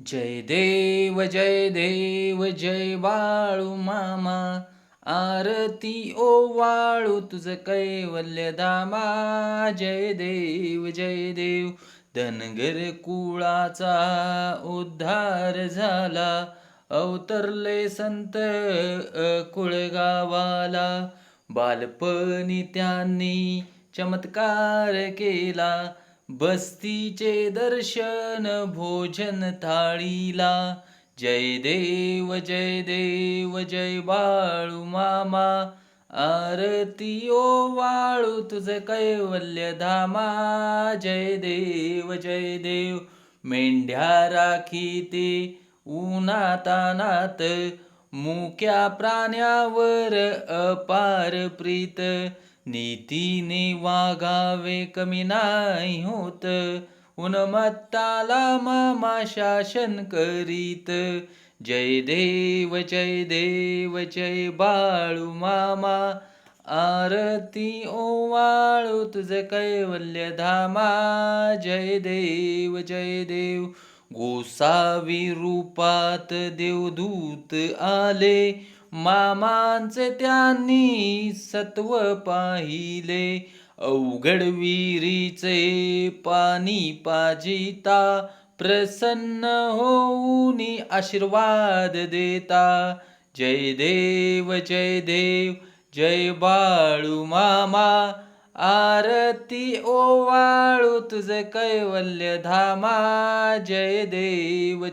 जय देव जय बाळू मामा, आरती ओवाळू तुझ कैवल्य धामा. जय देव धनगर कुळाचा उद्धार झाला, अवतरले संत कुळगावाला. बालपणी त्यांनी चमत्कार केला, बस्तीचे दर्शन भोजन थाळीला. जय देव जय बाळू मामा, आरती ओवाळू तुझ कैवल्य धामा. जय देव मेंढ्या राखीते उन्हातानात, मुक्या प्राण्यावर अपार प्रीत. नीतीने वागावे कमी नाही होत, उन्मत्ताला मामा शासन करीत. जय देव जय बाळू मामा, आरती ओवाळू तुझ कैवल्य धामा. जय देव गोसावी रूपात देवदूत आले, मामांचे त्यांनी सत्व पाहिले. अवघड विहिरीचे पाणी पाजिता, प्रसन्न होऊन आशीर्वाद देता. जय देव जय बाळू मामा, आरती ओवाळू तुझ कैवल्य धामा. जय देव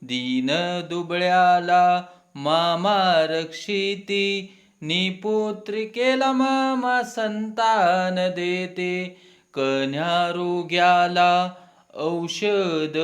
दीन दुबळ्याला मामा रक्षिती, निपुत्रिकेला मामा संतान देते. कन्या रोग्याला औषध